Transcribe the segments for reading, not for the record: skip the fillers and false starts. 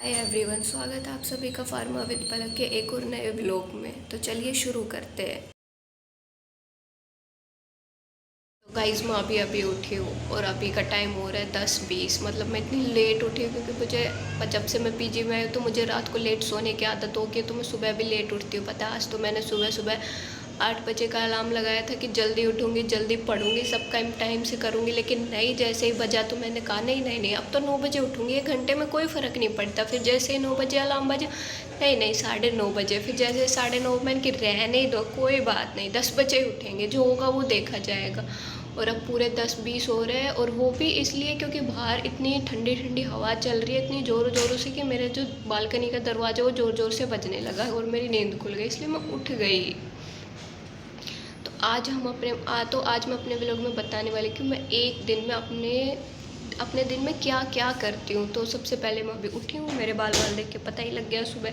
Hi everyone, स्वागत है आप सभी का फार्मा विद पलक के एक और नए ब्लॉग में। तो चलिए शुरू करते हैं। तो गाइस, मैं अभी अभी उठी हूँ और अभी का टाइम हो रहा है 10:20। मतलब मैं इतनी लेट उठी हूँ क्योंकि मुझे जब से मैं पीजी में आई हूँ तो मुझे रात को लेट सोने की आदत होगी है, तो मैं सुबह भी लेट उठती हूँ। पता है, आज तो मैंने सुबह सुबह 8 बजे का अलार्म लगाया था कि जल्दी उठूँगी, जल्दी पढ़ूँगी, सब काम टाइम से करूँगी। लेकिन नहीं, जैसे ही बजा तो मैंने कहा नहीं नहीं नहीं, अब तो 9 बजे उठूँगी, 1 घंटे में कोई फ़र्क नहीं पड़ता। फिर जैसे ही 9 बजे अलार्म बजा, नहीं नहीं 9:30 बजे। फिर जैसे 9:30 मैंने कि रहने ही दो, कोई बात नहीं, 10 बजे ही उठेंगे, जो होगा वो देखा जाएगा। और अब पूरे 10:20 हो रहे हैं, और वो भी इसलिए क्योंकि बाहर इतनी ठंडी ठंडी हवा चल रही है, इतनी ज़ोरों ज़ोरों से कि मेरे जो बालकनी का दरवाज़ा वो ज़ोर ज़ोर से बजने लगा और मेरी नींद खुल गई, इसलिए मैं उठ गई। तो आज मैं अपने व्लॉग में बताने वाली कि मैं एक दिन में अपने दिन में क्या क्या करती हूँ। तो सबसे पहले मैं अभी उठी हूँ, मेरे बाल देख के पता ही लग गया। सुबह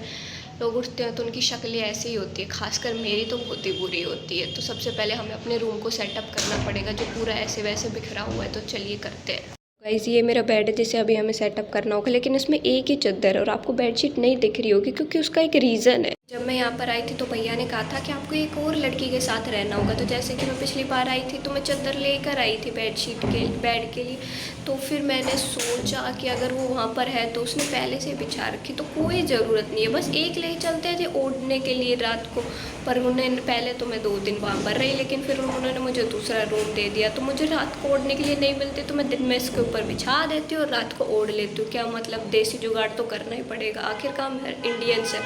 लोग उठते हैं तो उनकी शक्लें ऐसी ही होती है, खासकर मेरी तो बहुत ही बुरी होती है। तो सबसे पहले हमें अपने रूम को सेटअप करना पड़ेगा, जो पूरा ऐसे वैसे बिखरा हुआ है। तो चलिए करते हैं। गाइस, ये मेरा बेड है जिसे अभी हमें सेटअप करना होगा, लेकिन इसमें एक ही चादर है और आपको बेडशीट नहीं दिख रही होगी क्योंकि उसका एक रीज़न है। जब मैं यहाँ पर आई थी तो भैया ने कहा था कि आपको एक और लड़की के साथ रहना होगा। तो जैसे कि मैं पिछली बार आई थी तो मैं चादर लेकर आई थी बेड के लिए। तो फिर मैंने सोचा कि अगर वो वहाँ पर है तो उसने पहले से बिछा रखी, तो कोई ज़रूरत नहीं है, बस एक ले चलते हैं ओढ़ने के लिए रात को। पर उन्हें पहले तो मैं 2 दिन वहाँ पर रही, लेकिन फिर उन्होंने मुझे दूसरा रूम दे दिया। तो मुझे रात को ओढ़ने के लिए नहीं मिलती, तो मैं दिन में इसके ऊपर बिछा देती हूँ और रात को ओढ़ लेती हूँ। क्या मतलब, देसी जुगाड़ तो करना ही पड़ेगा, आखिर काम है, इंडियंस है।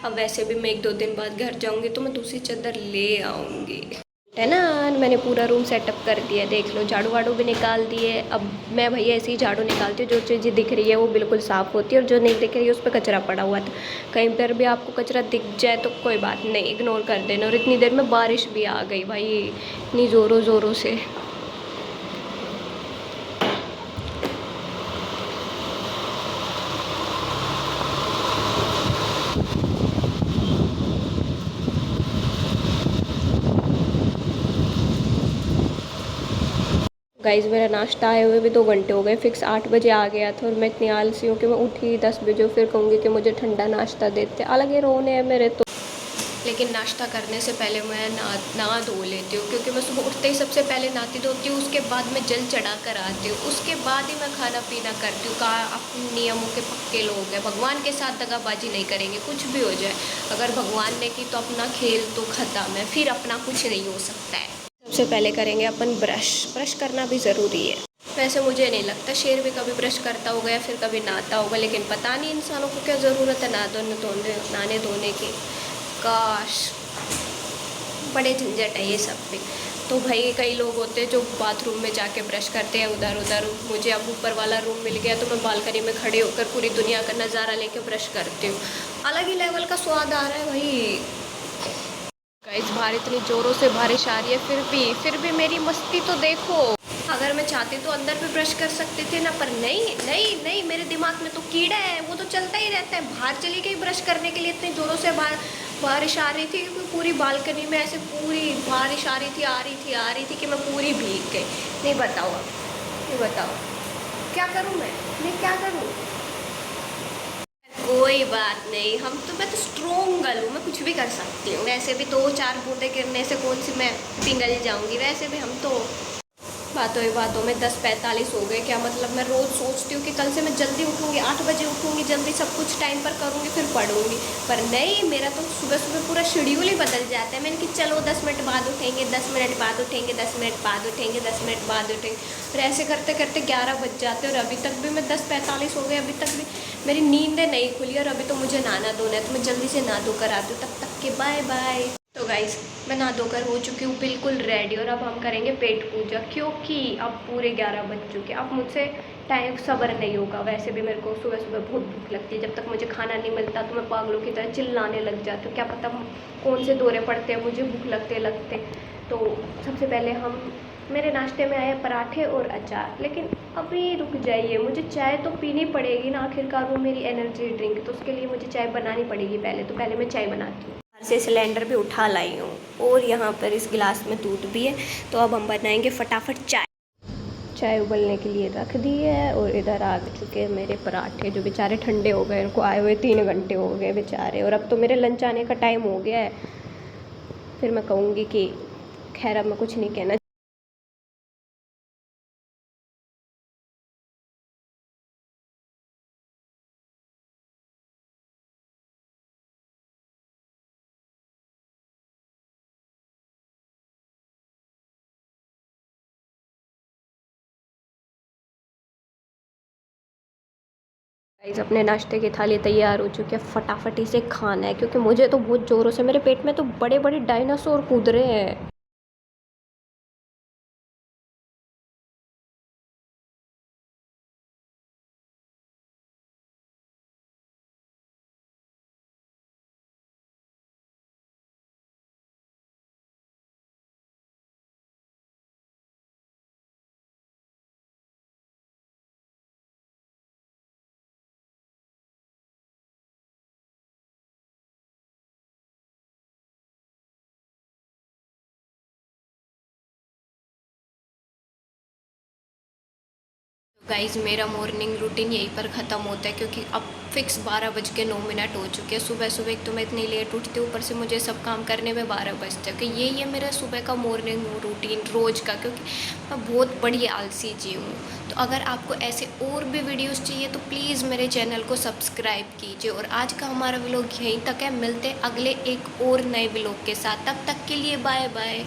अब वैसे भी मैं 1-2 दिन बाद घर जाऊँगी तो मैं दूसरी चादर ले आऊँगी, है ना। मैंने पूरा रूम सेटअप कर दिया, देख लो, झाड़ू वाड़ू भी निकाल दिए। अब मैं भैया ऐसे ही झाड़ू निकालती हूँ, जो चीज़ दिख रही है वो बिल्कुल साफ़ होती है और जो नहीं दिख रही है उस पर कचरा पड़ा हुआ था। कहीं पर भी आपको कचरा दिख जाए तो कोई बात नहीं, इग्नोर कर देना। और इतनी देर में बारिश भी आ गई भाई, इतनी ज़ोरों ज़ोरों से। गाइज़, मेरा नाश्ता आए हुए भी 2 घंटे हो गए, फिक्स 8 बजे आ गया था और मैं इतनी आलसी हूँ कि मैं उठी 10 बजे, फिर कहूँगी कि मुझे ठंडा नाश्ता देते। अलग ही रोने हैं मेरे तो। लेकिन नाश्ता करने से पहले मैं नहा धो लेती हूँ, क्योंकि मैं सुबह उठते ही सबसे पहले नहाती धोती हूँ, उसके बाद मैं जल चढ़ा कर आती हूँ, उसके बाद ही मैं खाना पीना करती हूँ। कहा अपने नियमों के पक्के लोग हैं, भगवान के साथ दगाबाजी नहीं करेंगे, कुछ भी हो जाए। अगर भगवान ने की तो अपना खेल तो ख़त्म है, फिर अपना कुछ नहीं हो सकता है। सबसे पहले करेंगे अपन ब्रश करना भी ज़रूरी है। वैसे मुझे नहीं लगता शेर भी कभी ब्रश करता होगा या फिर कभी नहाता होगा, लेकिन पता नहीं इंसानों को क्या ज़रूरत है नहाने धोने की। काश, बड़े झंझट है ये सब भी। तो भाई कई लोग होते हैं जो बाथरूम में जाके ब्रश करते हैं उधर उधर। मुझे अब ऊपर वाला रूम मिल गया तो मैं बालकनी में खड़े होकर पूरी दुनिया का नज़ारा लेके ब्रश करती हूँ। अलग ही लेवल का स्वाद आ रहा है भाई। गाइस, बाहर इतनी ज़ोरों से बारिश आ रही है, फिर भी मेरी मस्ती तो देखो। अगर मैं चाहती तो अंदर भी ब्रश कर सकते थे ना, पर नहीं नहीं नहीं, मेरे दिमाग में तो कीड़ा है, वो तो चलता ही रहता है। बाहर चली गई ब्रश करने के लिए, इतनी ज़ोरों से बारिश आ रही थी कि पूरी बालकनी में ऐसे पूरी बारिश आ रही थी कि मैं पूरी भीग गई। नहीं बताओ, अब नहीं बताओ क्या करूँ मैं क्या करूँ। कोई बात नहीं, मैं तो स्ट्रोंग गर्ल हूँ, मैं कुछ भी कर सकती हूँ। वैसे भी 2-4 बूंदे गिरने से कौन सी मैं पिघल जाऊँगी। वैसे भी हम तो बातों में 10:45 हो गए। क्या मतलब, मैं रोज़ सोचती हूँ कि कल से मैं जल्दी उठूँगी, 8 बजे उठूँगी, जल्दी सब कुछ टाइम पर करूँगी, फिर पढ़ूँगी। पर नहीं, मेरा तो सुबह सुबह पूरा शेड्यूल ही बदल जाता है। मैंने कि चलो 10 मिनट बाद उठेंगे, 10 मिनट बाद उठेंगे, 10 मिनट बाद उठेंगे, 10 मिनट बाद उठेंगे। और ऐसे करते करते 11 बज जाते हैं और अभी तक भी मैं 10:45 हो गए, अभी तक भी मेरी नींदें नहीं खुली। और अभी तो मुझे नहाना धोना है, तो मैं जल्दी से नहा धोकर आती हूँ। तब तक के बाय बाय। तो गाइस, मैं नहा धोकर हो चुकी हूँ बिल्कुल रेडी, और अब हम करेंगे पेट पूजा, क्योंकि अब पूरे 11 बज चुके। अब मुझसे टाइम सब्र नहीं होगा। वैसे भी मेरे को सुबह सुबह बहुत भूख लगती है, जब तक मुझे खाना नहीं मिलता तो मैं पागलों की तरह चिल्लाने लग जाती हूँ। क्या पता कौन से दौरे पड़ते हैं मुझे भूख लगते। तो सबसे पहले मेरे नाश्ते में आए पराठे और अचार। लेकिन अभी रुक जाइए, मुझे चाय तो पीनी पड़ेगी ना, आखिरकार वो मेरी एनर्जी ड्रिंक, तो उसके लिए मुझे चाय बनानी पड़ेगी पहले। तो पहले मैं चाय बनाती हूँ। बाहर से सिलेंडर भी उठा लाई हूँ और यहाँ पर इस गिलास में दूध भी है। तो अब हम बनाएंगे फटाफट चाय। चाय उबलने के लिए रख दी है और इधर आ चुके हैं मेरे पराठे, जो बेचारे ठंडे हो गए, इनको आए हुए 3 घंटे हो गए बेचारे। और अब तो मेरे लंच आने का टाइम हो गया है, फिर मैं कहूँगी कि खैर अब मैं कुछ नहीं कहना। गाइस अपने नाश्ते की थाली तैयार हो चुकी है, फटाफट इसे खाना है क्योंकि मुझे तो बहुत ज़ोरों से, मेरे पेट में तो बड़े बड़े डायनासोर कूद रहे हैं। गाइस मेरा मॉर्निंग रूटीन यहीं पर ख़त्म होता है क्योंकि अब फिक्स 12:09 हो चुके हैं। सुबह सुबह एक तो मैं इतनी लेट उठती हूँ, ऊपर से मुझे सब काम करने में 12 बजते हैं कि यही है मेरा सुबह का मॉर्निंग रूटीन रोज़ का, क्योंकि मैं बहुत बड़ी आलसी जी हूँ। तो अगर आपको ऐसे और भी वीडियोस चाहिए तो प्लीज़ मेरे चैनल को सब्सक्राइब कीजिए। और आज का हमारा व्लॉग यहीं तक है, मिलते अगले एक और नए व्लॉग के साथ, तब तक के लिए बाय बाय।